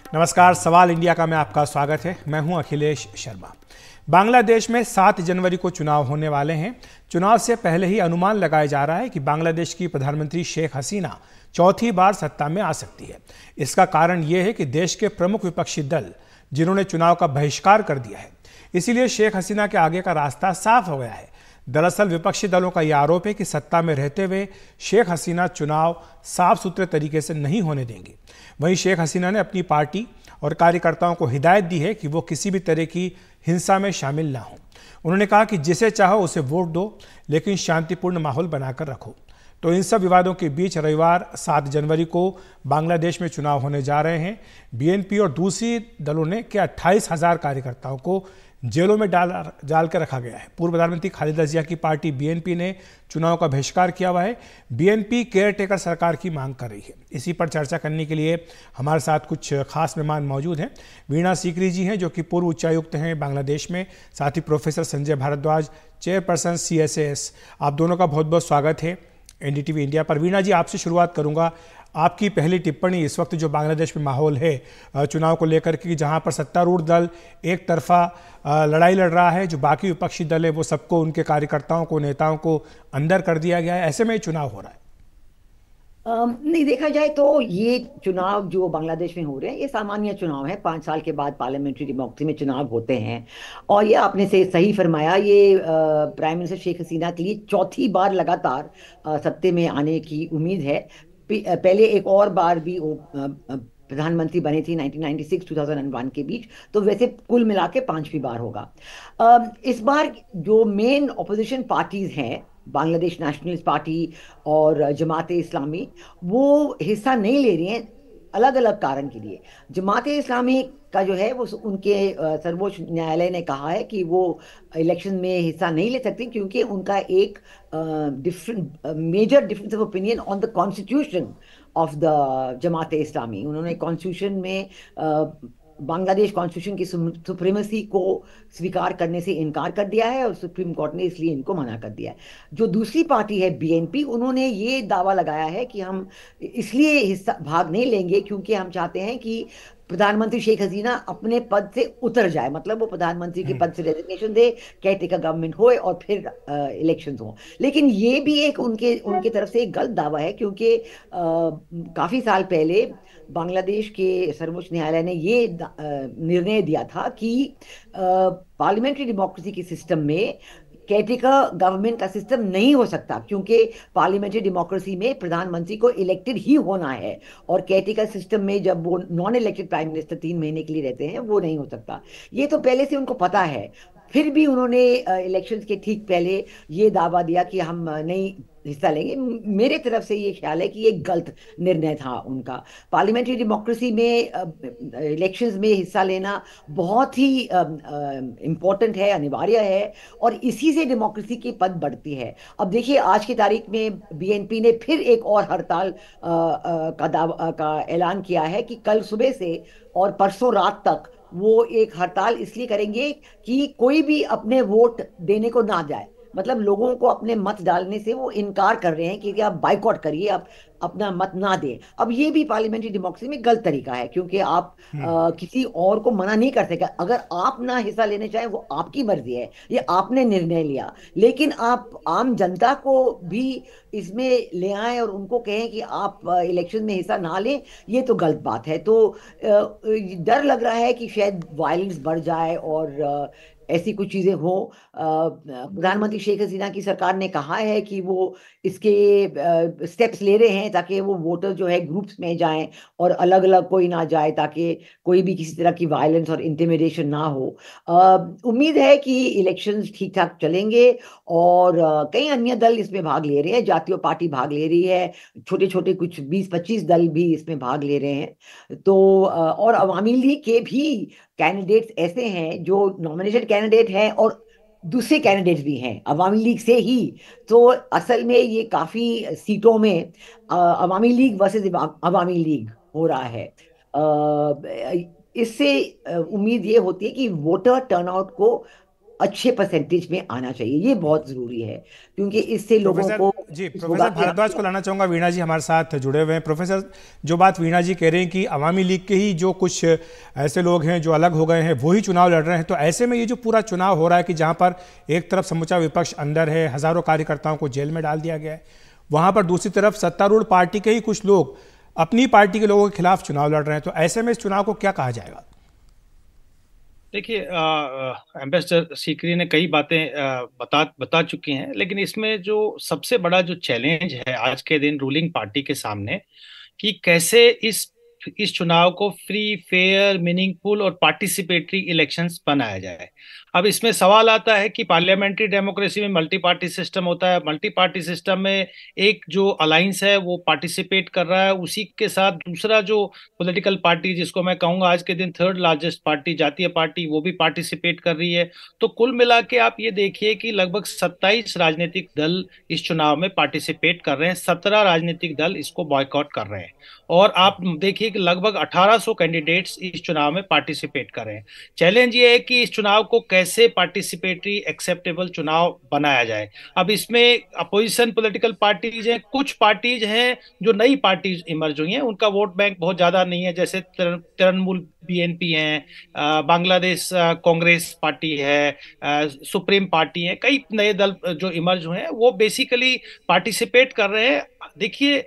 नमस्कार, सवाल इंडिया का में आपका स्वागत है। मैं हूं अखिलेश शर्मा। बांग्लादेश में 7 जनवरी को चुनाव होने वाले हैं। चुनाव से पहले ही अनुमान लगाया जा रहा है कि बांग्लादेश की प्रधानमंत्री शेख हसीना चौथी बार सत्ता में आ सकती है। इसका कारण यह है कि देश के प्रमुख विपक्षी दल जिन्होंने चुनाव का बहिष्कार कर दिया है, इसीलिए शेख हसीना के आगे का रास्ता साफ हो गया है। दरअसल विपक्षी दलों का यह आरोप है कि सत्ता में रहते हुए शेख हसीना चुनाव साफ सुथरे तरीके से नहीं होने देंगे। वहीं शेख हसीना ने अपनी पार्टी और कार्यकर्ताओं को हिदायत दी है कि वो किसी भी तरह की हिंसा में शामिल ना हों। उन्होंने कहा कि जिसे चाहो उसे वोट दो, लेकिन शांतिपूर्ण माहौल बनाकर रखो। तो इन सब विवादों के बीच रविवार 7 जनवरी को बांग्लादेश में चुनाव होने जा रहे हैं। बीएनपी और दूसरी दलों ने 28,000 कार्यकर्ताओं को जेलों में डाल कर रखा गया है। पूर्व प्रधानमंत्री खालिदा जिया की पार्टी बीएनपी ने चुनाव का बहिष्कार किया हुआ है। बीएनपी केयर टेकर सरकार की मांग कर रही है। इसी पर चर्चा करने के लिए हमारे साथ कुछ खास मेहमान मौजूद हैं। वीणा सीकरी जी हैं, जो कि पूर्व उच्चायुक्त हैं बांग्लादेश में। साथ ही professor Sanjay Bhardwaj, chairperson CSAS। आप दोनों का बहुत बहुत स्वागत है NDTV इंडिया पर। वीणा जी, आपसे शुरुआत करूंगा। आपकी पहली टिप्पणी इस वक्त जो बांग्लादेश में माहौल है चुनाव को लेकर के, जहां पर सत्तारूढ़ दल एक तरफा लड़ाई लड़ रहा है, जो बाकी विपक्षी दल है वो सबको, उनके कार्यकर्ताओं को, नेताओं को अंदर कर दिया गया है, ऐसे में चुनाव हो रहा है। नहीं, देखा जाए तो ये चुनाव जो बांग्लादेश में हो रहे हैं ये सामान्य चुनाव है। 5 साल के बाद पार्लियामेंट्री डेमोक्रेसी में चुनाव होते हैं। और ये आपने से सही फरमाया, ये प्राइम मिनिस्टर शेख हसीना के लिए चौथी बार लगातार सत्ते में आने की उम्मीद है। पहले एक और बार भी वो प्रधानमंत्री बने थे 1996-2001 के बीच, तो वैसे कुल मिला के 5वीं बार होगा। इस बार जो मेन ऑपोजिशन पार्टीज हैं, बांग्लादेश नेशनलिस्ट पार्टी और जमाते इस्लामी, वो हिस्सा नहीं ले रही हैं अलग अलग कारण के लिए। जमाते इस्लामी का जो है वो उनके सर्वोच्च न्यायालय ने कहा है कि वो इलेक्शन में हिस्सा नहीं ले सकती, क्योंकि उनका एक different major difference of opinion on the constitution of the Jamaat-e Islami. उन्होंने कॉन्स्टिट्यूशन में बांग्लादेश कॉन्स्टिट्यूशन की सुप्रीमेसी को स्वीकार करने से इनकार कर दिया है, और सुप्रीम कोर्ट ने इसलिए इनको मना कर दिया है। जो दूसरी पार्टी है BNP, उन्होंने ये दावा लगाया है कि हम इसलिए हिस्सा भाग नहीं लेंगे क्योंकि हम चाहते हैं कि प्रधानमंत्री शेख हसीना अपने पद से उतर जाए, मतलब वो प्रधानमंत्री के पद से रेजिग्नेशन दे, केयरटेकर गवर्नमेंट होए और फिर इलेक्शंस हो। लेकिन ये भी एक उनके उनके तरफ से एक गलत दावा है, क्योंकि काफी साल पहले बांग्लादेश के सर्वोच्च न्यायालय ने ये निर्णय दिया था कि पार्लियामेंट्री डेमोक्रेसी के सिस्टम में केयरटेकर गवर्नमेंट का सिस्टम नहीं हो सकता, क्योंकि पार्लियामेंट्री डेमोक्रेसी में प्रधानमंत्री को इलेक्टेड ही होना है, और केयरटेकर सिस्टम में जब वो नॉन इलेक्टेड प्राइम मिनिस्टर 3 महीने के लिए रहते हैं, वो नहीं हो सकता। ये तो पहले से उनको पता है। फिर भी उन्होंने इलेक्शंस के ठीक पहले ये दावा दिया कि हम नहीं हिस्सा लेंगे। मेरे तरफ से ये ख्याल है कि ये गलत निर्णय था उनका। पार्लियामेंट्री डेमोक्रेसी में इलेक्शंस में हिस्सा लेना बहुत ही इम्पोर्टेंट है, अनिवार्य है, और इसी से डेमोक्रेसी की पद बढ़ती है। अब देखिए, आज की तारीख में BNP ने फिर एक और हड़ताल का ऐलान किया है कि कल सुबह से और परसों रात तक वो एक हड़ताल इसलिए करेंगे कि कोई भी अपने वोट देने को ना जाए। मतलब लोगों को अपने मत डालने से वो इनकार कर रहे हैं कि आप बाइकआउट करिए, आप अपना मत ना दें। अब ये भी पार्लियामेंट्री डेमोक्रेसी में गलत तरीका है, क्योंकि आप किसी और को मना नहीं कर सकते। अगर आप ना हिस्सा लेने चाहें वो आपकी मर्जी है, ये आपने निर्णय लिया, लेकिन आप आम जनता को भी इसमें ले आए और उनको कहें कि आप इलेक्शन में हिस्सा ना लें, ये तो गलत बात है। तो डर लग रहा है कि शायद वायलेंस बढ़ जाए और ऐसी कुछ चीजें हो। प्रधानमंत्री शेख हसीना की सरकार ने कहा है कि वो इसके स्टेप्स ले रहे हैं ताकि वो वोटर जो है ग्रुप्स में जाएं और अलग अलग कोई ना जाए, ताकि कोई भी किसी तरह की वायलेंस और इंटिमिडेशन ना हो। उम्मीद है कि इलेक्शंस ठीक ठाक चलेंगे, और कई अन्य दल इसमें भाग ले रहे हैं। जातीय पार्टी भाग ले रही है, छोटे छोटे कुछ 20-25 दल भी इसमें भाग ले रहे हैं। तो और अवामी लीग के भी कैंडिडेट्स ऐसे हैं जो नॉमिनेटेड कैंडिडेट हैं, और दूसरे कैंडिडेट्स भी हैं अवामी लीग से ही। तो असल में ये काफी सीटों में अवामी लीग वर्सेस अवामी लीग हो रहा है। इससे उम्मीद ये होती है कि वोटर टर्नआउट को अच्छे परसेंटेज में आना चाहिए। ये बहुत जरूरी है, क्योंकि इससे लोगों प्रोफेसर को जी, होगा प्रोफेसर कि भारद्वाज को लाना चाहूँगा। वीणा जी हमारे साथ जुड़े हुए हैं। प्रोफेसर, जो बात वीणा जी कह रहे हैं कि अवामी लीग के ही जो कुछ ऐसे लोग हैं जो अलग हो गए हैं वो ही चुनाव लड़ रहे हैं, तो ऐसे में ये जो पूरा चुनाव हो रहा है कि जहाँ पर एक तरफ समूचा विपक्ष अंदर है, हजारों कार्यकर्ताओं को जेल में डाल दिया गया है, वहाँ पर दूसरी तरफ सत्तारूढ़ पार्टी के ही कुछ लोग अपनी पार्टी के लोगों के खिलाफ चुनाव लड़ रहे हैं, तो ऐसे में इस चुनाव को क्या कहा जाएगा? देखिए, एम्बेसडर सीकरी ने कई बातें बता बता चुकी हैं, लेकिन इसमें जो सबसे बड़ा जो चैलेंज है आज के दिन रूलिंग पार्टी के सामने, कि कैसे इस चुनाव को फ्री, फेयर, मीनिंगफुल और पार्टिसिपेटरी इलेक्शंस बनाया जाए। अब इसमें सवाल आता है कि पार्लियामेंट्री डेमोक्रेसी में मल्टी पार्टी सिस्टम होता है। मल्टी पार्टी सिस्टम में एक जो अलायंस है वो पार्टिसिपेट कर रहा है, उसी के साथ दूसरा जो पॉलिटिकल पार्टी, जिसको मैं कहूंगा आज के दिन थर्ड लार्जेस्ट पार्टी, जातीय पार्टी, वो भी पार्टिसिपेट कर रही है। तो कुल मिला के आप ये देखिए कि लगभग 27 राजनीतिक दल इस चुनाव में पार्टिसिपेट कर रहे हैं, 17 राजनीतिक दल इसको बॉयकॉट कर रहे हैं, और आप देखिए कि लगभग 1800 कैंडिडेट्स इस चुनाव में पार्टिसिपेट कर रहे हैं। चैलेंज ये है कि इस चुनाव को कैसे पार्टिसिपेटरी एक्सेप्टेबल चुनाव बनाया जाए। अब इसमें अपोजिशन पॉलिटिकल पार्टीज हैं, कुछ पार्टीज हैं जो नई पार्टीज इमर्ज हुई हैं, उनका वोट बैंक बहुत ज्यादा नहीं है, जैसे तृणमूल बीएनपी हैं, बांग्लादेश कांग्रेस पार्टी है, सुप्रीम पार्टी है, कई नए दल जो इमर्ज हुए हैं वो बेसिकली पार्टिसिपेट कर रहे हैं। देखिए,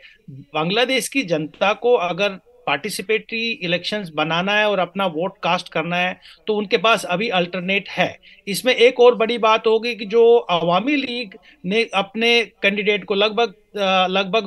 बांग्लादेश की जनता को अगर पार्टिसिपेटरी इलेक्शंस बनाना है और अपना वोट कास्ट करना है तो उनके पास अभी अल्टरनेट है। इसमें एक और बड़ी बात होगी कि जो अवामी लीग ने अपने कैंडिडेट को लगभग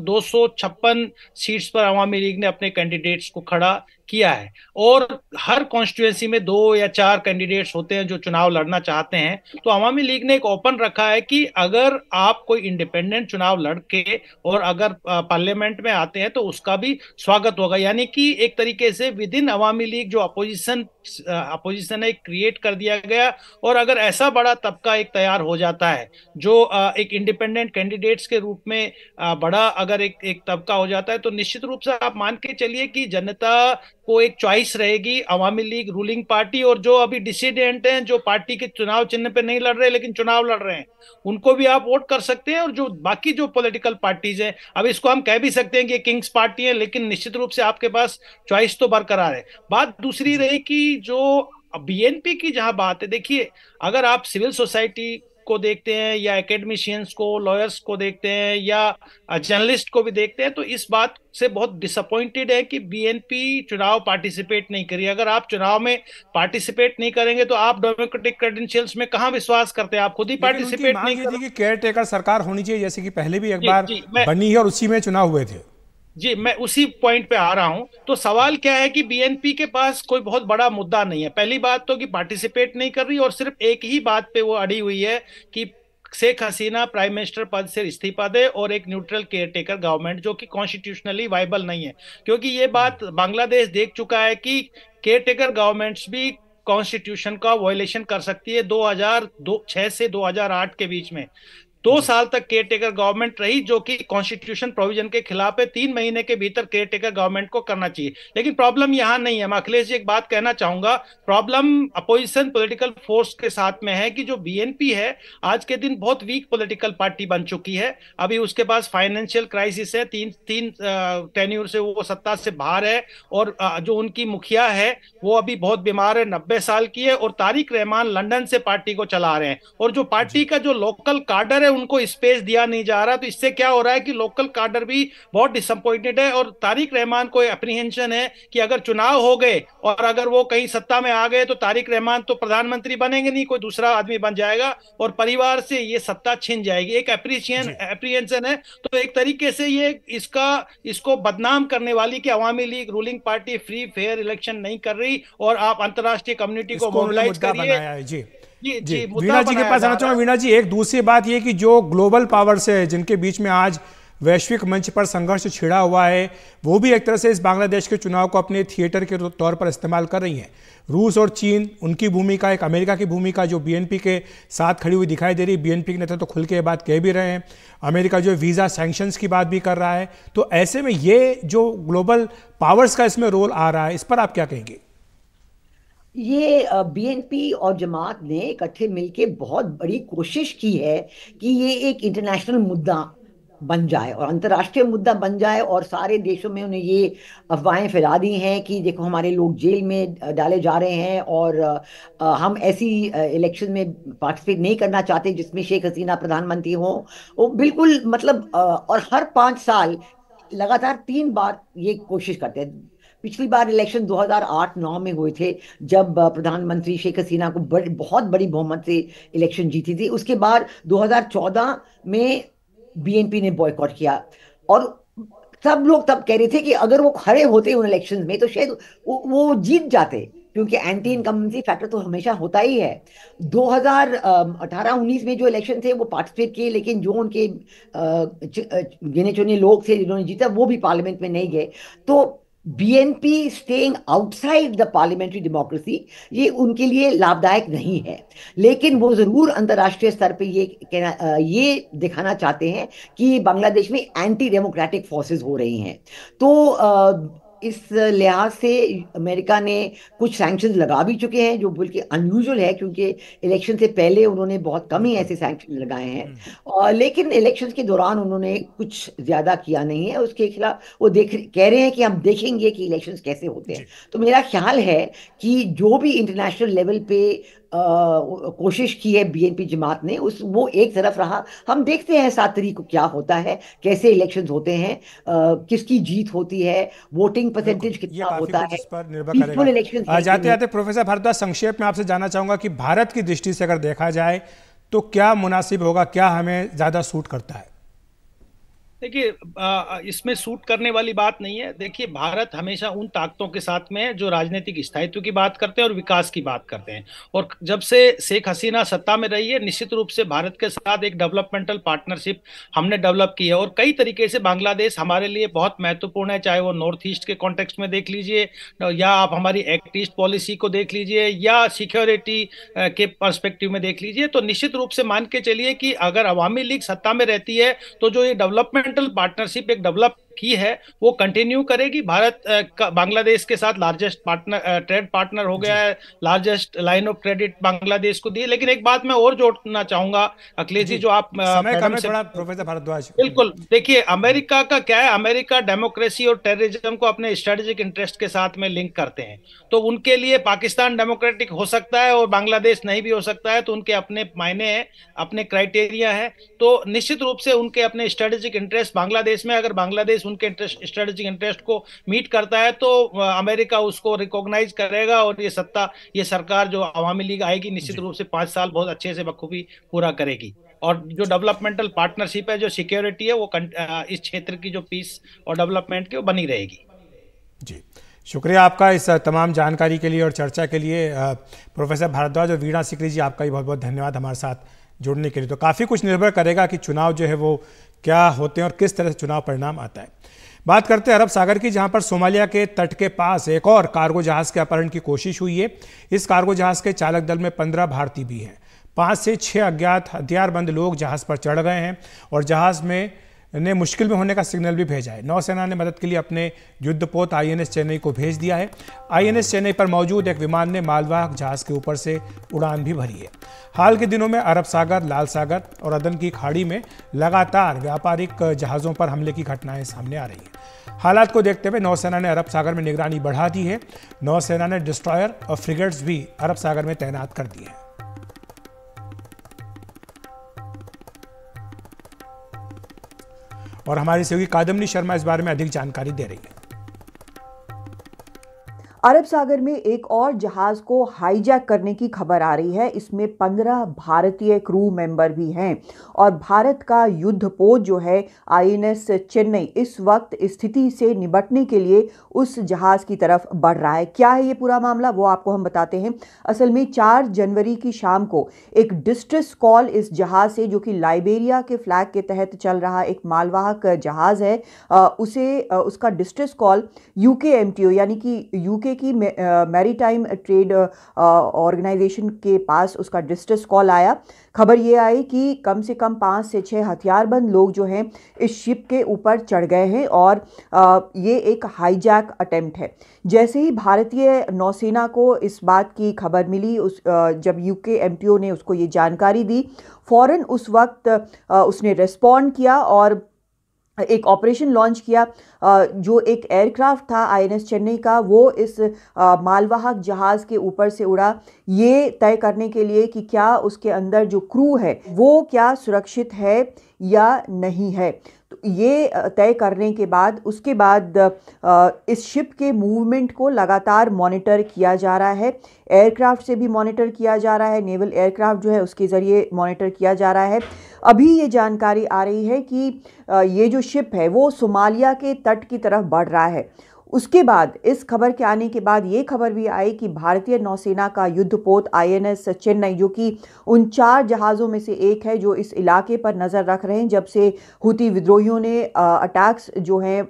256 सीट्स पर अवामी लीग ने अपने कैंडिडेट्स को खड़ा किया है, और हर कॉन्स्टिट्यूएंसी में 2 या 4 कैंडिडेट्स होते हैं जो चुनाव लड़ना चाहते हैं। तो अवामी लीग ने एक ओपन रखा है कि अगर आप कोई इंडिपेंडेंट चुनाव लड़के और अगर पार्लियामेंट में आते हैं तो उसका भी स्वागत होगा। यानी कि एक तरीके से विद इन अवामी लीग जो अपोजिशन है क्रिएट कर दिया गया, और अगर ऐसा बड़ा तबका एक तैयार हो जाता है जो एक इंडिपेंडेंट कैंडिडेट्स के रूप में बड़ा अगर एक तबका हो जाता है, तो निश्चित रूप से आप मान के चलिए कि जनता को एक चॉइस रहेगी, अवामी लीग रूलिंग पार्टी, और जो अभी डिसिडेंट हैं, जो पार्टी के चुनाव चिन्ह पे नहीं लड़ रहे लेकिन चुनाव लड़ रहे हैं, उनको भी आप वोट कर सकते हैं। और जो बाकी जो पॉलिटिकल पार्टीज हैं, अब इसको हम कह भी सकते हैं कि किंग्स पार्टी है, लेकिन निश्चित रूप से आपके पास चॉइस तो बरकरार है। बात दूसरी रही कि जो बीएनपी की जहां बात है, देखिए अगर आप सिविल सोसाइटी को देखते हैं या एकेडमिशियंस को, लॉयर्स को देखते हैं या जर्नलिस्ट को भी देखते हैं, तो इस बात से बहुत डिसअपॉइंटेड है कि बीएनपी चुनाव पार्टिसिपेट नहीं करी। अगर आप चुनाव में पार्टिसिपेट नहीं करेंगे तो आप डेमोक्रेटिक क्रेडेंशियल्स में कहां विश्वास करते हैं? आप खुद ही पार्टिसिपेट नहीं कर। कि केयर टेकर सरकार होनी चाहिए, जैसे कि पहले भी एक जी, बार जी, बनी है और उसी में चुनाव हुए थे। जी, मैं उसी पॉइंट पे आ रहा हूं। तो सवाल क्या है कि बीएनपी के पास कोई बहुत बड़ा मुद्दा नहीं है। पहली बात तो कि पार्टिसिपेट नहीं कर रही, और सिर्फ एक ही बात पे वो अड़ी हुई है कि शेख हसीना प्राइम मिनिस्टर पद से इस्तीफा दे और एक न्यूट्रल केयरटेकर गवर्नमेंट, जो कि कॉन्स्टिट्यूशनली वाइबल नहीं है। क्योंकि ये बात बांग्लादेश देख चुका है कि केयरटेकर गवर्नमेंट्स भी कॉन्स्टिट्यूशन का वायलेशन कर सकती है। 2006 से 2008 के बीच में 2 साल तक केयर टेकर गवर्नमेंट रही, जो कि कॉन्स्टिट्यूशन प्रोविजन के खिलाफ है। 3 महीने के भीतर केयर टेकर गवर्नमेंट को करना चाहिए। लेकिन प्रॉब्लम यहां नहीं है। मैं अखिलेश जी एक बात कहना चाहूंगा, प्रॉब्लम अपोजिशन पॉलिटिकल फोर्स के साथ में है कि जो बीएनपी है आज के दिन बहुत वीक पॉलिटिकल पार्टी बन चुकी है। अभी उसके पास फाइनेंशियल क्राइसिस है, तीन टेन्यूर से वो सत्ता से बाहर है, और जो उनकी मुखिया है वो अभी बहुत बीमार है, 90 साल की है, और तारिक रहमान लंदन से पार्टी को चला रहे हैं। और जो पार्टी का जो लोकल कार्डर है उनको स्पेस दिया नहीं जा रहा। तो इससे क्या हो रहा है कि लोकल कार्डर भी बहुत डिसअपॉइंटेड है, और तारिक रहमान को एप्रीहेंशन है कि अगर चुनाव हो गए और अगर वो कहीं सत्ता में आ गए तो तारिक रहमान तो प्रधानमंत्री बनेंगे नहीं, कोई दूसरा आदमी बन जाएगा और परिवार से ये सत्ता छिन जाएगी। एक एप्रीहेंशन है। तो एक तरीके से ये इसको बदनाम करने वाली कि Awami League ruling party free fair election नहीं कर रही और आप अंतर्राष्ट्रीय कम्युनिटी को मोबिलाइज करिए। जी, वीणा जी के पास आना चाहूंगा। वीणा जी, एक दूसरी बात ये कि जो ग्लोबल पावर्स है जिनके बीच में आज वैश्विक मंच पर संघर्ष छिड़ा हुआ है, वो भी एक तरह से इस बांग्लादेश के चुनाव को अपने थिएटर के तौर पर इस्तेमाल कर रही हैं। रूस और चीन, उनकी भूमिका, एक अमेरिका की भूमिका जो बीएनपी के साथ खड़ी हुई दिखाई दे रही है। बीएनपी के नेता तो खुल के ये बात कह भी रहे हैं। अमेरिका जो वीज़ा सैंक्शंस की बात भी कर रहा है। तो ऐसे में ये जो ग्लोबल पावर्स का इसमें रोल आ रहा है, इस पर आप क्या कहेंगे? ये बीएनपी और जमात ने इकट्ठे मिलके बहुत बड़ी कोशिश की है कि ये एक इंटरनेशनल मुद्दा बन जाए और अंतर्राष्ट्रीय मुद्दा बन जाए, और सारे देशों में उन्हें ये अफवाहें फैला दी हैं कि देखो हमारे लोग जेल में डाले जा रहे हैं, और हम ऐसी इलेक्शन में पार्टिसिपेट नहीं करना चाहते जिसमें शेख हसीना प्रधानमंत्री हो। वो बिल्कुल मतलब और हर 5 साल लगातार 3 बार ये कोशिश करते हैं। पिछली बार इलेक्शन 2008-9 में हुए थे, जब प्रधानमंत्री शेख हसीना को बहुत बड़ी बहुमत से इलेक्शन जीती थी। उसके बाद 2014 में बीएनपी ने बॉयकॉट किया, और सब लोग तब कह रहे थे कि अगर वो खड़े होते उन इलेक्शंस में तो शायद वो जीत जाते, क्योंकि एंटी इनकम्बेंसी फैक्टर तो हमेशा होता ही है। 2018-19 में जो इलेक्शन थे वो पार्टिसिपेट किए, लेकिन जो उनके गिने चुने लोग थे जिन्होंने जीता वो भी पार्लियामेंट में नहीं गए। तो BNP staying outside the parliamentary democracy ये उनके लिए लाभदायक नहीं है। लेकिन वो जरूर अंतर्राष्ट्रीय स्तर पे ये दिखाना चाहते हैं कि बांग्लादेश में एंटी डेमोक्रेटिक फोर्सेस हो रही हैं। तो इस लिहाज से अमेरिका ने कुछ सैंक्शंस लगा भी चुके हैं, जो बल्कि अनयूजुअल है, क्योंकि इलेक्शन से पहले उन्होंने बहुत कम ही बिल्कुल। ऐसे सैंक्शन लगाए हैं। और लेकिन इलेक्शन के दौरान उन्होंने कुछ ज्यादा किया नहीं है उसके खिलाफ। वो कह रहे हैं कि हम देखेंगे कि इलेक्शंस कैसे होते हैं। जी। तो मेरा ख्याल है कि जो भी इंटरनेशनल लेवल पे कोशिश की है बीएनपी जमात ने, उस वो एक तरफ रहा। हम देखते हैं 7 तारीख को क्या होता है, कैसे इलेक्शंस होते हैं, किसकी जीत होती है, वोटिंग बिल्कुल, परसेंटेज ये कितना काफ़ी होता कुछ है, इस पर निर्भर पीसफुल करेगा। इलेक्शंस है कि जाते नहीं। जाते प्रोफेसर भारद्वाज, संक्षेप में आपसे जानना चाहूँगा कि भारत की दृष्टि से अगर देखा जाए तो क्या मुनासिब होगा, क्या हमें ज़्यादा सूट करता है? देखिए, इसमें सूट करने वाली बात नहीं है। देखिए, भारत हमेशा उन ताकतों के साथ में है जो राजनीतिक स्थायित्व की बात करते हैं और विकास की बात करते हैं। और जब से शेख हसीना सत्ता में रही है, निश्चित रूप से भारत के साथ एक डेवलपमेंटल पार्टनरशिप हमने डेवलप की है, और कई तरीके से बांग्लादेश हमारे लिए बहुत महत्वपूर्ण है। चाहे वो नॉर्थ ईस्ट के कॉन्टेक्स्ट में देख लीजिए, या आप हमारी एक्ट ईस्ट पॉलिसी को देख लीजिए, या सिक्योरिटी के पर्सपेक्टिव में देख लीजिए। तो निश्चित रूप से मान के चलिए कि अगर अवामी लीग सत्ता में रहती है तो जो ये डेवलपमेंटल पार्टनरशिप एक डेवलप की है वो कंटिन्यू करेगी। भारत बांग्लादेश के साथ लार्जेस्ट पार्टनर, ट्रेड पार्टनर हो गया जी। है। Largest line of credit Bangladesh को दी है। लेकिन एक बात मैं और जोड़ना चाहूंगा अखिलेश जी, जी, जो आप समय कम मैडम है से, थोड़ा प्रोफेसर भारद्वाज। बिल्कुल। देखिए, अमेरिका का क्या है, अमेरिका डेमोक्रेसी और टेररिज्म को अपने स्ट्रेटेजिक इंटरेस्ट के साथ में लिंक करते हैं। तो उनके लिए पाकिस्तान डेमोक्रेटिक हो सकता है और बांग्लादेश नहीं भी हो सकता है, तो उनके अपने मायने हैं, अपने क्राइटेरिया है। तो निश्चित रूप से उनके अपने स्ट्रेटेजिक इंटरेस्ट बांग्लादेश में, अगर बांग्लादेश उनके स्ट्रेटेजिक इंटरेस्ट को मीट करता है तो अमेरिका उसको रिकॉग्नाइज करेगा, और ये सरकार जो अवामी लीग आएगी निश्चित जी। रूप से 5 साल बहुत अच्छे से बखूबी पूरा करेगी। और जो जी। डेवलपमेंटल पार्टनरशिप है, जो सिक्योरिटी है, वो इस क्षेत्र की जो पीस और डेवलपमेंट की वो बनी रहेगी। जी, शुक्रिया आपका इस तमाम जानकारी के लिए और चर्चा के लिए। प्रोफेसर भारद्वाज और वीणा सिकरी जी, आपका भी बहुत बहुत धन्यवाद हमारे साथ जुड़ने के लिए। तो काफ़ी कुछ निर्भर करेगा कि चुनाव जो है वो क्या होते हैं और किस तरह से चुनाव परिणाम आता है। बात करते हैं अरब सागर की, जहां पर सोमालिया के तट के पास एक और कार्गो जहाज़ के अपहरण की कोशिश हुई है। इस कार्गो जहाज़ के चालक दल में 15 भारतीय भी हैं। 5 से 6 अज्ञात हथियारबंद लोग जहाज़ पर चढ़ गए हैं और जहाज़ में ने मुश्किल में होने का सिग्नल भी भेजा है। नौसेना ने मदद के लिए अपने युद्धपोत आईएनएस चेन्नई को भेज दिया है। आईएनएस चेन्नई पर मौजूद एक विमान ने मालवाहक जहाज़ के ऊपर से उड़ान भी भरी है। हाल के दिनों में अरब सागर, लाल सागर और अदन की खाड़ी में लगातार व्यापारिक जहाज़ों पर हमले की घटनाएं सामने आ रही हैं। हालात को देखते हुए नौसेना ने अरब सागर में निगरानी बढ़ा दी है। नौसेना ने डिस्ट्रॉयर और फ्रिगेट्स भी अरब सागर में तैनात कर दिए हैं। और हमारी सहयोगी कादम्बनी शर्मा इस बारे में अधिक जानकारी दे रही है। अरब सागर में एक और जहाज को हाईजैक करने की खबर आ रही है। इसमें 15 भारतीय क्रू मेंबर भी हैं और भारत का युद्धपोत जो है आईएनएस चेन्नई इस वक्त स्थिति से निपटने के लिए उस जहाज की तरफ बढ़ रहा है। क्या है ये पूरा मामला, वो आपको हम बताते हैं। असल में 4 जनवरी की शाम को एक डिस्ट्रेस कॉल इस जहाज से, जो कि लाइबेरिया के फ्लैग के तहत चल रहा एक मालवाहक जहाज है, उसका डिस्ट्रेस कॉल यूके एमटीओ यानी कि यूके यूके की मैरीटाइम ट्रेड ऑर्गेनाइजेशन के पास उसका डिस्ट्रेस कॉल आया। खबर ये आई कि कम से कम 5 से 6 हथियारबंद लोग जो हैं इस शिप के ऊपर चढ़ गए हैं और ये एक हाईजैक अटेम्प्ट है। जैसे ही भारतीय नौसेना को इस बात की खबर मिली, जब यूके एमटीओ ने उसको ये जानकारी दी, फौरन उस वक्त उसने रिस्पॉन्ड किया और एक ऑपरेशन लॉन्च किया। जो एक एयरक्राफ्ट था आईएनएस चेन्नई का, वो इस मालवाहक जहाज़ के ऊपर से उड़ा, ये तय करने के लिए कि क्या उसके अंदर जो क्रू है वो क्या सुरक्षित है या नहीं है। तो ये तय करने के बाद उसके बाद इस शिप के मूवमेंट को लगातार मॉनिटर किया जा रहा है। एयरक्राफ्ट से भी मॉनिटर किया जा रहा है, नेवल एयरक्राफ्ट जो है उसके ज़रिए मॉनिटर किया जा रहा है। अभी ये जानकारी आ रही है कि ये जो शिप है वो सोमालिया के तट की तरफ बढ़ रहा है। उसके बाद इस खबर के आने के बाद ये खबर भी आई कि भारतीय नौसेना का युद्धपोत आईएनएस चेन्नई, जो कि उन 4 जहाज़ों में से एक है जो इस इलाके पर नज़र रख रहे हैं जब से हुती विद्रोहियों ने अटैक्स जो हैं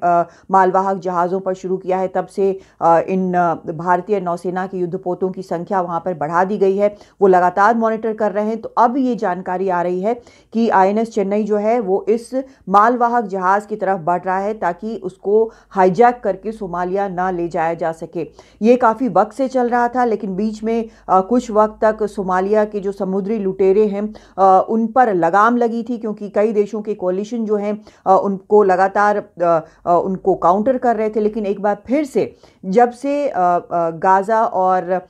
मालवाहक जहाज़ों पर शुरू किया है, तब से इन भारतीय नौसेना के युद्धपोतों की संख्या वहाँ पर बढ़ा दी गई है। वो लगातार मॉनिटर कर रहे हैं। तो अब ये जानकारी आ रही है कि आईएनएस चेन्नई जो है वो इस मालवाहक जहाज़ की तरफ बढ़ रहा है ताकि उसको हाईजैक करके सोमालिया ना ले जाया जा सके। ये काफ़ी वक्त से चल रहा था, लेकिन बीच में कुछ वक्त तक सोमालिया के जो समुद्री लुटेरे हैं उन पर लगाम लगी थी, क्योंकि कई देशों के कोलिशन जो हैं उनको लगातार उनको काउंटर कर रहे थे। लेकिन एक बार फिर से जब से गाज़ा और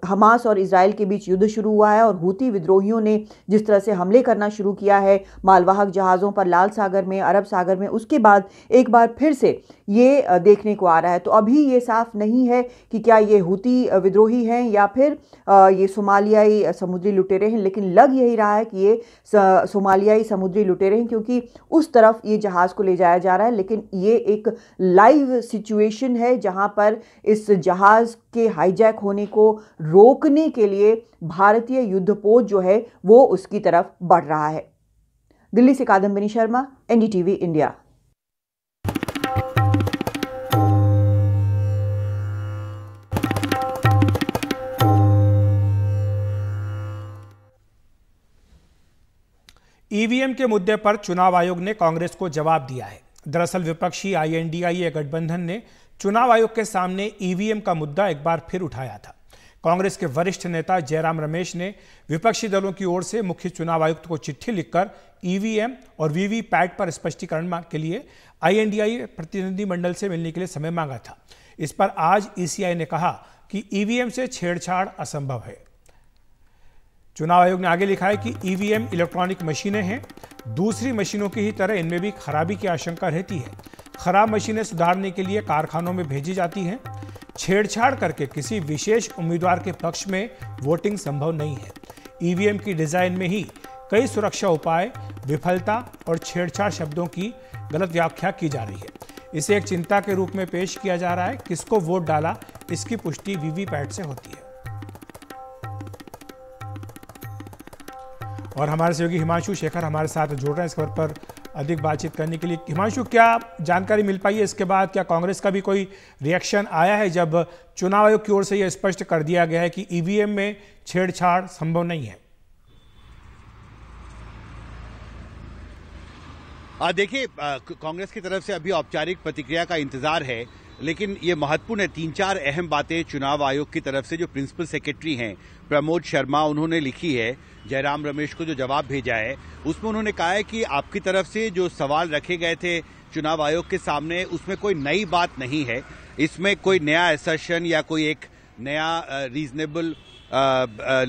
हमास और इजराइल के बीच युद्ध शुरू हुआ है और हूती विद्रोहियों ने जिस तरह से हमले करना शुरू किया है मालवाहक जहाज़ों पर लाल सागर में, अरब सागर में, उसके बाद एक बार फिर से ये देखने को आ रहा है। तो अभी ये साफ नहीं है कि क्या ये हूती विद्रोही हैं या फिर ये सोमालियाई समुद्री लुटेरे हैं, लेकिन लग यही रहा है कि ये सोमालियाई समुद्री लुटेरे हैं, क्योंकि उस तरफ ये जहाज़ को ले जाया जा रहा है। लेकिन ये एक लाइव सिचुएशन है जहां पर इस जहाज़ के हाईजैक होने को रोकने के लिए भारतीय युद्धपोत जो है वो उसकी तरफ बढ़ रहा है। दिल्ली से Kadambini Sharma, NDTV India. EVM के मुद्दे पर चुनाव आयोग ने कांग्रेस को जवाब दिया है। दरअसल विपक्षी आईएनडीआईए गठबंधन ने चुनाव आयोग के सामने ईवीएम का मुद्दा एक बार फिर उठाया था। कांग्रेस के वरिष्ठ नेता जयराम रमेश ने विपक्षी दलों की ओर से मुख्य चुनाव आयुक्त को चिट्ठी लिखकर ईवीएम और वीवीपैट पर स्पष्टीकरण के लिए आईएनडीआईए प्रतिनिधिमंडल से मिलने के लिए समय मांगा था। इस पर आज ईसीआई ने कहा कि ईवीएम से छेड़छाड़ असंभव है। चुनाव आयोग ने आगे लिखा है कि ईवीएम इलेक्ट्रॉनिक मशीनें हैं, दूसरी मशीनों की ही तरह इनमें भी खराबी की आशंका रहती है। खराब मशीनें सुधारने के लिए कारखानों में भेजी जाती हैं। छेड़छाड़ करके किसी विशेष उम्मीदवार के पक्ष में वोटिंग संभव नहीं है। ईवीएम की डिजाइन में ही कई सुरक्षा उपाय, विफलता और छेड़छाड़ शब्दों की गलत व्याख्या की जा रही है। इसे एक चिंता के रूप में पेश किया जा रहा है। किसको वोट डाला, इसकी पुष्टि वीवीपैट से होती है। और हमारे सहयोगी हिमांशु शेखर हमारे साथ जुड़ रहे हैं इस खबर पर अधिक बातचीत करने के लिए। हिमांशु, क्या जानकारी मिल पाई है इसके बाद? क्या कांग्रेस का भी कोई रिएक्शन आया है जब चुनाव आयोग की ओर से यह स्पष्ट कर दिया गया है कि ईवीएम में छेड़छाड़ संभव नहीं है? देखिए, कांग्रेस की तरफ से अभी औपचारिक प्रतिक्रिया का इंतजार है, लेकिन ये महत्वपूर्ण है। 3-4 अहम बातें चुनाव आयोग की तरफ से जो प्रिंसिपल सेक्रेटरी हैं प्रमोद शर्मा, उन्होंने लिखी है जयराम रमेश को, जो जवाब भेजा है उसमें उन्होंने कहा है कि आपकी तरफ से जो सवाल रखे गए थे चुनाव आयोग के सामने, उसमें कोई नई बात नहीं है। इसमें कोई नया असर्शन या कोई एक नया रीजनेबल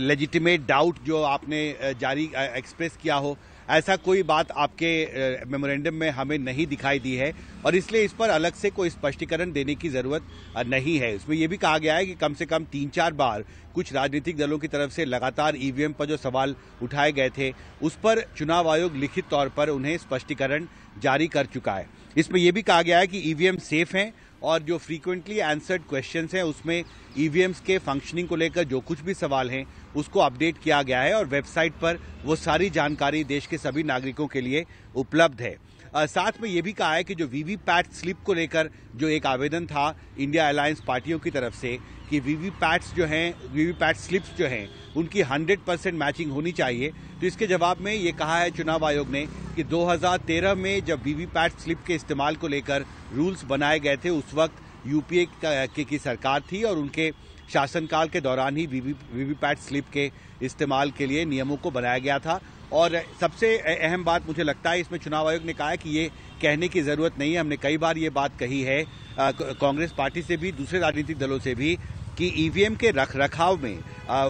लेजिटिमेट डाउट जो आपने जारी एक्सप्रेस किया हो, ऐसा कोई बात आपके मेमोरेंडम में हमें नहीं दिखाई दी है और इसलिए इस पर अलग से कोई स्पष्टीकरण देने की जरूरत नहीं है। इसमें यह भी कहा गया है कि कम से कम 3-4 बार कुछ राजनीतिक दलों की तरफ से लगातार ईवीएम पर जो सवाल उठाए गए थे उस पर चुनाव आयोग लिखित तौर पर उन्हें स्पष्टीकरण जारी कर चुका है। इसमें यह भी कहा गया है कि ईवीएम सेफ हैं और जो फ्रीक्वेंटली आंसर्ड क्वेश्चंस हैं उसमें ईवीएम्स के फंक्शनिंग को लेकर जो कुछ भी सवाल हैं उसको अपडेट किया गया है और वेबसाइट पर वो सारी जानकारी देश के सभी नागरिकों के लिए उपलब्ध है। साथ में ये भी कहा है कि जो वीवीपैट स्लिप को लेकर जो एक आवेदन था इंडिया अलायंस पार्टियों की तरफ से कि वीवीपैट स्लिप्स जो हैं उनकी 100% मैचिंग होनी चाहिए, तो इसके जवाब में ये कहा है चुनाव आयोग ने कि 2013 में जब वीवीपैट स्लिप के इस्तेमाल को लेकर रूल्स बनाए गए थे उस वक्त यूपीए की सरकार थी और उनके शासनकाल के दौरान ही वीवीपैट स्लिप के इस्तेमाल के लिए नियमों को बनाया गया था। और सबसे अहम बात मुझे लगता है इसमें चुनाव आयोग ने कहा है कि ये कहने की जरूरत नहीं है, हमने कई बार ये बात कही है कांग्रेस पार्टी से भी, दूसरे राजनीतिक दलों से भी, कि ईवीएम के रखरखाव में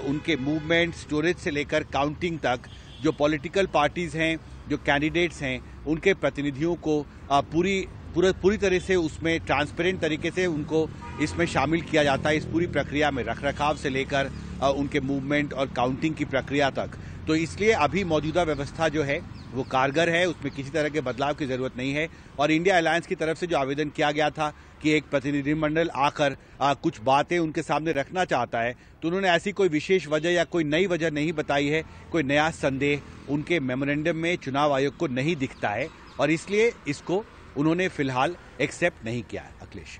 उनके मूवमेंट, स्टोरेज से लेकर काउंटिंग तक जो पॉलिटिकल पार्टीज हैं, जो कैंडिडेट्स हैं, उनके प्रतिनिधियों को पूरी तरह से उसमें ट्रांसपेरेंट तरीके से उनको इसमें शामिल किया जाता है, इस पूरी प्रक्रिया में, रखरखाव से लेकर उनके मूवमेंट और काउंटिंग की प्रक्रिया तक। तो इसलिए अभी मौजूदा व्यवस्था जो है वो कारगर है, उसमें किसी तरह के बदलाव की जरूरत नहीं है। और इंडिया अलायंस की तरफ से जो आवेदन किया गया था कि एक प्रतिनिधिमंडल आकर कुछ बातें उनके सामने रखना चाहता है, तो उन्होंने ऐसी कोई विशेष वजह या कोई नई वजह नहीं बताई है, कोई नया संदेह उनके मेमोरेंडम में चुनाव आयोग को नहीं दिखता है और इसलिए इसको उन्होंने फिलहाल एक्सेप्ट नहीं किया है। अखिलेश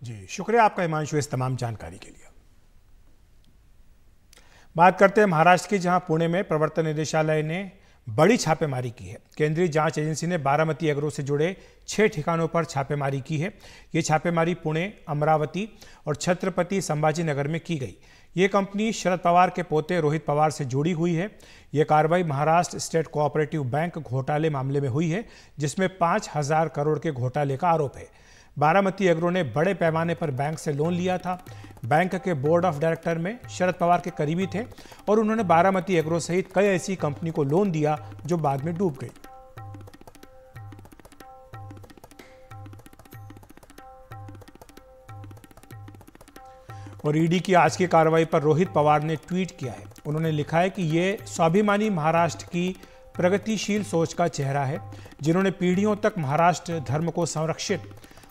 जी, शुक्रिया आपका हिमांशु इस तमाम जानकारी के लिए। बात करते हैं महाराष्ट्र की, जहां पुणे में प्रवर्तन निदेशालय ने बड़ी छापेमारी की है। केंद्रीय जांच एजेंसी ने बारामती एग्रो से जुड़े 6 ठिकानों पर छापेमारी की है। ये छापेमारी पुणे, अमरावती और छत्रपति संभाजी नगर में की गई। ये कंपनी शरद पवार के पोते रोहित पवार से जुड़ी हुई है। ये कार्रवाई महाराष्ट्र स्टेट कोऑपरेटिव बैंक घोटाले मामले में हुई है, जिसमें 5,000 करोड़ के घोटाले का आरोप है। बारामती एग्रो ने बड़े पैमाने पर बैंक से लोन लिया था। बैंक के बोर्ड ऑफ डायरेक्टर में शरद पवार के करीबी थे और उन्होंने बारामती एग्रो सहित कई ऐसी कंपनी को लोन दिया जो बाद में डूब गई। और ईडी की आज की कार्रवाई पर रोहित पवार ने ट्वीट किया है। उन्होंने लिखा है कि ये स्वाभिमानी महाराष्ट्र की प्रगतिशील सोच का चेहरा है, जिन्होंने पीढ़ियों तक महाराष्ट्र धर्म को संरक्षित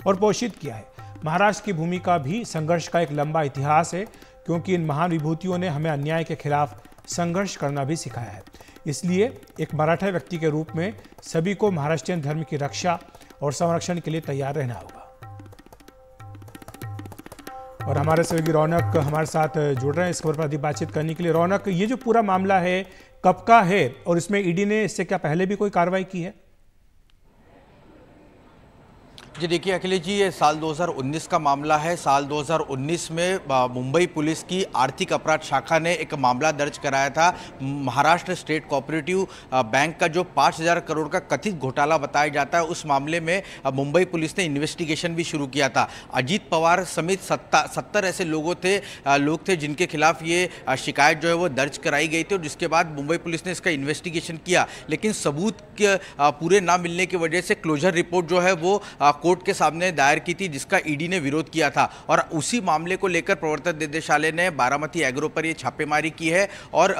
और पोषित किया है। महाराष्ट्र की भूमि का भी संघर्ष का एक लंबा इतिहास है, क्योंकि इन महान विभूतियों ने हमें अन्याय के खिलाफ संघर्ष करना भी सिखाया है। इसलिए एक मराठा व्यक्ति के रूप में सभी को महाराष्ट्रीयन धर्म की रक्षा और संरक्षण के लिए तैयार रहना होगा। और हमारे सहयोगी रौनक हमारे साथ जुड़ रहे हैं इस खबर पर अधिक बातचीत करने के लिए। रौनक, ये जो पूरा मामला है कब का है और इसमें ईडी ने इससे क्या पहले भी कोई कार्रवाई की है? जी देखिए अखिलेश जी, ये साल 2019 का मामला है। साल 2019 में मुंबई पुलिस की आर्थिक अपराध शाखा ने एक मामला दर्ज कराया था। महाराष्ट्र स्टेट कोऑपरेटिव बैंक का जो 5,000 करोड़ का कथित घोटाला बताया जाता है, उस मामले में मुंबई पुलिस ने इन्वेस्टिगेशन भी शुरू किया था। अजीत पवार समेत 70 ऐसे लोग थे जिनके खिलाफ ये शिकायत जो है वो दर्ज कराई गई थी और जिसके बाद मुंबई पुलिस ने इसका इन्वेस्टिगेशन किया, लेकिन सबूत के पूरे ना मिलने की वजह से क्लोजर रिपोर्ट जो है वो कोर्ट के सामने दायर की थी, जिसका ईडी ने विरोध किया था। और उसी मामले को लेकर प्रवर्तन निदेशालय ने बारामती एग्रो पर ये छापेमारी की है। और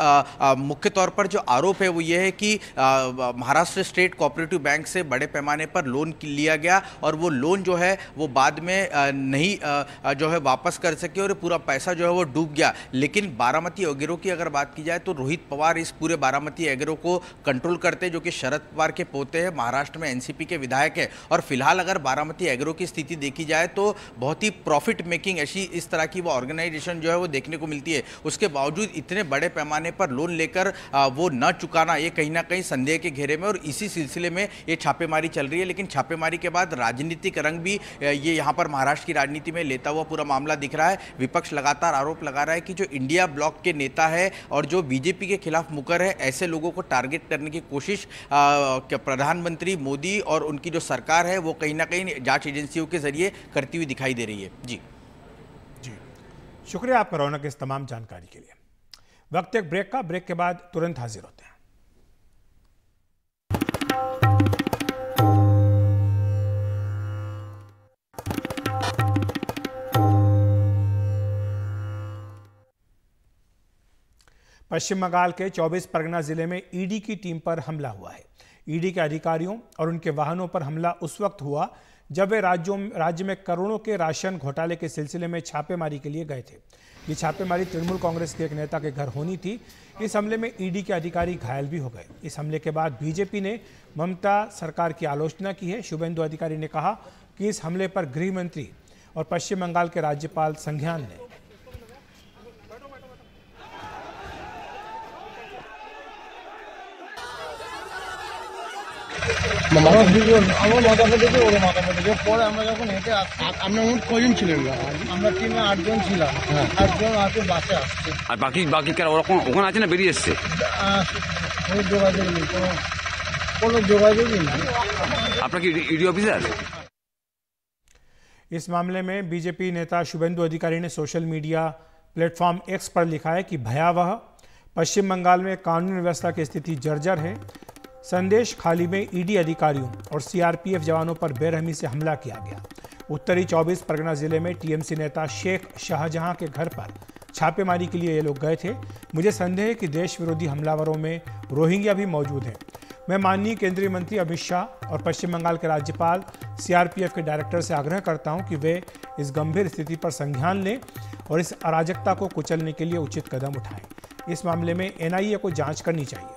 मुख्य तौर पर जो आरोप है वो ये है कि महाराष्ट्र स्टेट कोऑपरेटिव बैंक से बड़े पैमाने पर लोन लिया गया और वो लोन जो है वो बाद में नहीं जो है वापस कर सके और पूरा पैसा जो है वो डूब गया। लेकिन बारामती एग्रो की अगर बात की जाए तो रोहित पवार इस पूरे बारामती एग्रो को कंट्रोल करते हैं, जो कि शरद पवार के पोते हैं, महाराष्ट्र में एनसीपी के विधायक है। और फिलहाल अगर बारामती एग्रो की स्थिति देखी जाए तो बहुत ही प्रॉफिट मेकिंग ऐसी इस तरह की वो ऑर्गेनाइजेशन जो है वो देखने को मिलती है। उसके बावजूद इतने बड़े पैमाने पर लोन लेकर वो न चुकाना, ये कहीं ना कहीं संदेह के घेरे में, और इसी सिलसिले में ये छापेमारी चल रही है। लेकिन छापेमारी के बाद राजनीतिक रंग भी ये यहाँ पर महाराष्ट्र की राजनीति में लेता हुआ पूरा मामला दिख रहा है। विपक्ष लगातार आरोप लगा रहा है कि जो इंडिया ब्लॉक के नेता है और जो बीजेपी के खिलाफ मुकर है, ऐसे लोगों को टारगेट करने की कोशिश प्रधानमंत्री मोदी और उनकी जो सरकार है वो कहीं ना कहीं जांच एजेंसियों के जरिए करती हुई दिखाई दे रही है। जी शुक्रिया आपका रौनक इस तमाम जानकारी के लिए। वक्त एक ब्रेक का, ब्रेक के बाद तुरंत हाजिर होते हैं। पश्चिम बंगाल के 24 परगना जिले में ईडी की टीम पर हमला हुआ है। ईडी के अधिकारियों और उनके वाहनों पर हमला उस वक्त हुआ जब वे राज्य में करोड़ों के राशन घोटाले के सिलसिले में छापेमारी के लिए गए थे। ये छापेमारी तृणमूल कांग्रेस के एक नेता के घर होनी थी। इस हमले में ईडी के अधिकारी घायल भी हो गए। इस हमले के बाद बीजेपी ने ममता सरकार की आलोचना की है। शुभेंदु अधिकारी ने कहा कि इस हमले पर गृह मंत्री और पश्चिम बंगाल के राज्यपाल संज्ञान ने কজন ছিলেন? আমরা টিমে 8 জন ছিলাম। 8 জন আছে বাসে আসছে। আর বাকি কারা ওখানে আছে না বেরিয়ে এসছে? কোনো যোগাযোগ নেই, কোনো যোগাযোগই নেই। আপনার কি ईडी ऑफिसर? इस मामले में बीजेपी नेता शुभेंदु अधिकारी ने सोशल मीडिया प्लेटफॉर्म एक्स पर लिखा है कि भयावह, पश्चिम बंगाल में कानून व्यवस्था की स्थिति जर्जर है। संदेश खाली में ईडी अधिकारियों और सीआरपीएफ जवानों पर बेरहमी से हमला किया गया। उत्तरी 24 परगना जिले में टीएमसी नेता शेख शाहजहां के घर पर छापेमारी के लिए ये लोग गए थे। मुझे संदेह है कि देश विरोधी हमलावरों में रोहिंग्या भी मौजूद हैं। मैं माननीय केंद्रीय मंत्री अमित शाह और पश्चिम बंगाल के राज्यपाल, सीआरपीएफ के डायरेक्टर से आग्रह करता हूं कि वे इस गंभीर स्थिति पर संज्ञान लें और इस अराजकता को कुचलने के लिए उचित कदम उठाएं। इस मामले में एनआईए को जांच करनी चाहिए।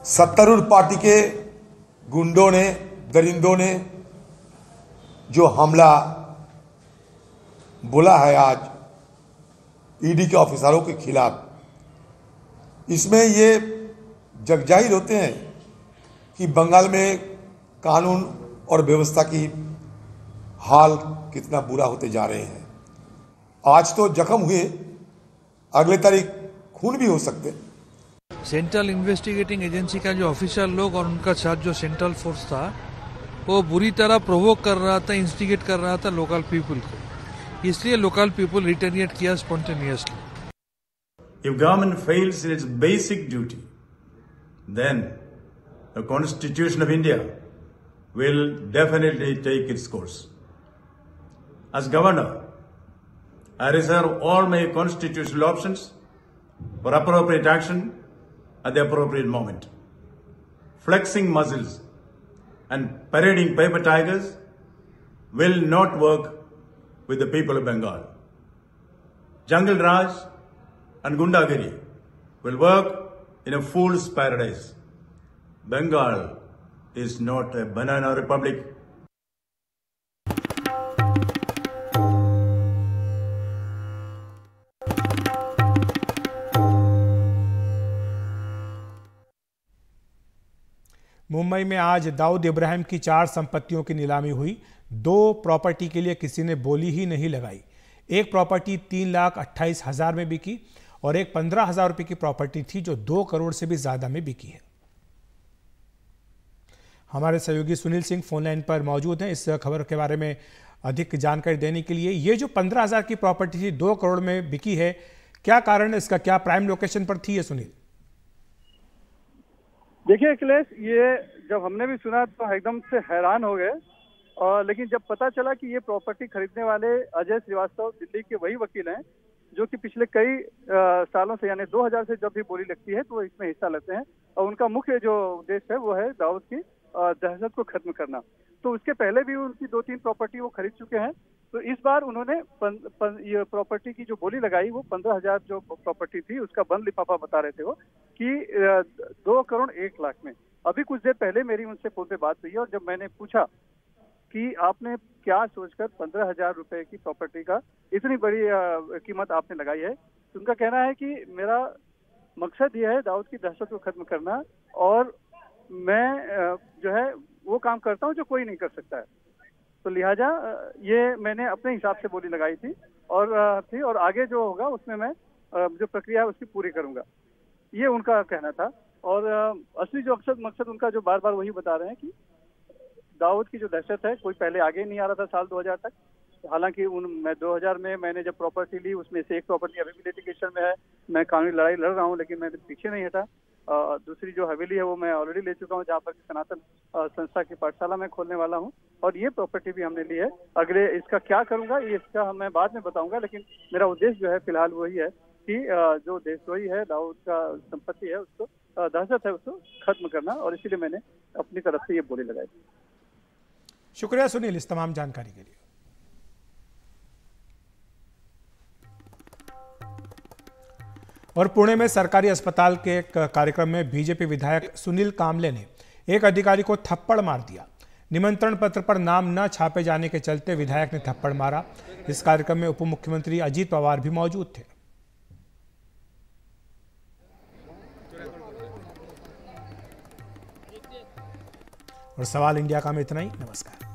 सत्तारूढ़ पार्टी के गुंडों ने, दरिंदों ने जो हमला बोला है आज ईडी के ऑफिसरों के खिलाफ, इसमें ये जगजाहिर होते हैं कि बंगाल में कानून और व्यवस्था की हाल कितना बुरा होते जा रहे हैं। आज तो जख्म हुए, अगले तारीख खून भी हो सकते हैं। सेंट्रल इन्वेस्टिगेटिंग एजेंसी का जो ऑफिसर लोग और उनका साथ जो सेंट्रल फोर्स था वो बुरी तरह प्रोवोक कर रहा था, इंस्टिगेट कर रहा था लोकल पीपल को, इसलिए लोकल पीपल रिटेलिएट किया spontaneously. If government fails in its basic duty, then the Constitution of India will definitely take its course. As governor, I reserve all my constitutional options for appropriate action at the appropriate moment. Flexing muscles and parading paper tigers will not work with the people of Bengal. Jungle Raj and Gundagiri will work in a fool's paradise. Bengal is not a banana republic. Mumbai में आज दाऊद इब्राहिम की 4 संपत्तियों की नीलामी हुई। 2 property के लिए किसी ने बोली ही नहीं लगाई। एक प्रॉपर्टी 3,28,000 में बिकी और एक 15,000 रुपए की प्रॉपर्टी थी जो 2 करोड़ से भी ज्यादा में बिकी है। हमारे सहयोगी सुनील सिंह फोनलाइन पर मौजूद हैं इस खबर के बारे में अधिक जानकारी देने के लिए। ये जो 15,000 की प्रॉपर्टी थी 2 करोड़ में बिकी है, क्या कारण है इसका? क्या प्राइम लोकेशन पर थी ये सुनील? देखिए अखिलेश, ये जब हमने भी सुना तो एकदम से हैरान हो गए, और लेकिन जब पता चला कि ये प्रॉपर्टी खरीदने वाले अजय श्रीवास्तव दिल्ली के वही वकील हैं जो कि पिछले कई सालों से, यानी 2000 से जब भी बोली लगती है तो वो इसमें हिस्सा लेते हैं, और उनका मुख्य जो उद्देश्य है वो है दाऊद की दहशत को खत्म करना। तो उसके पहले भी उनकी 2-3 प्रॉपर्टी वो खरीद चुके हैं। तो इस बार उन्होंने ये प्रॉपर्टी की जो बोली लगाई वो 15,000 जो प्रॉपर्टी थी उसका बंद लिफाफा बता रहे थे वो कि 2 करोड़ 1 लाख में। अभी कुछ देर पहले मेरी उनसे फोन पे बात हुई और जब मैंने पूछा कि आपने क्या सोचकर 15,000 रुपए की प्रॉपर्टी का इतनी बड़ी कीमत आपने लगाई है, तो उनका कहना है कि मेरा मकसद ये है दाऊद की दहशत को खत्म करना, और मैं जो है वो काम करता हूँ जो कोई नहीं कर सकता है। तो लिहाजा ये मैंने अपने हिसाब से बोली लगाई थी और आगे जो होगा उसमें मैं जो प्रक्रिया है उसकी पूरी करूंगा, ये उनका कहना था। और असली जो मकसद उनका जो बार बार वही बता रहे हैं कि दाऊद की जो दहशत है, कोई पहले आगे नहीं आ रहा था साल 2000 तक। हालांकि मैं 2000 में मैंने जब प्रॉपर्टी ली उसमें से एक प्रॉपर्टी अभी भी लिटिगेशन में है, मैं कानूनी लड़ाई लड़ रहा हूँ, लेकिन मैं पीछे नहीं हटा। दूसरी जो हवेली है वो मैं ऑलरेडी ले चुका हूँ, जहाँ पर सनातन संस्था की पाठशाला में खोलने वाला हूँ, और ये प्रॉपर्टी भी हमने ली है। अगले इसका क्या करूंगा ये इसका मैं बाद में बताऊंगा, लेकिन मेरा उद्देश्य जो है फिलहाल वही है कि जो देशद्रोही है दाऊद का संपत्ति है उसको दहशत है उसको खत्म करना, और इसीलिए मैंने अपनी तरफ से ये बोली लगाई। शुक्रिया सुनील इस तमाम जानकारी के लिए। और पुणे में सरकारी अस्पताल के एक कार्यक्रम में बीजेपी विधायक सुनील कामले ने एक अधिकारी को थप्पड़ मार दिया। निमंत्रण पत्र पर नाम न छापे जाने के चलते विधायक ने थप्पड़ मारा। इस कार्यक्रम में उप मुख्यमंत्री अजीत पवार भी मौजूद थे। और सवाल इंडिया का में इतना ही। नमस्कार।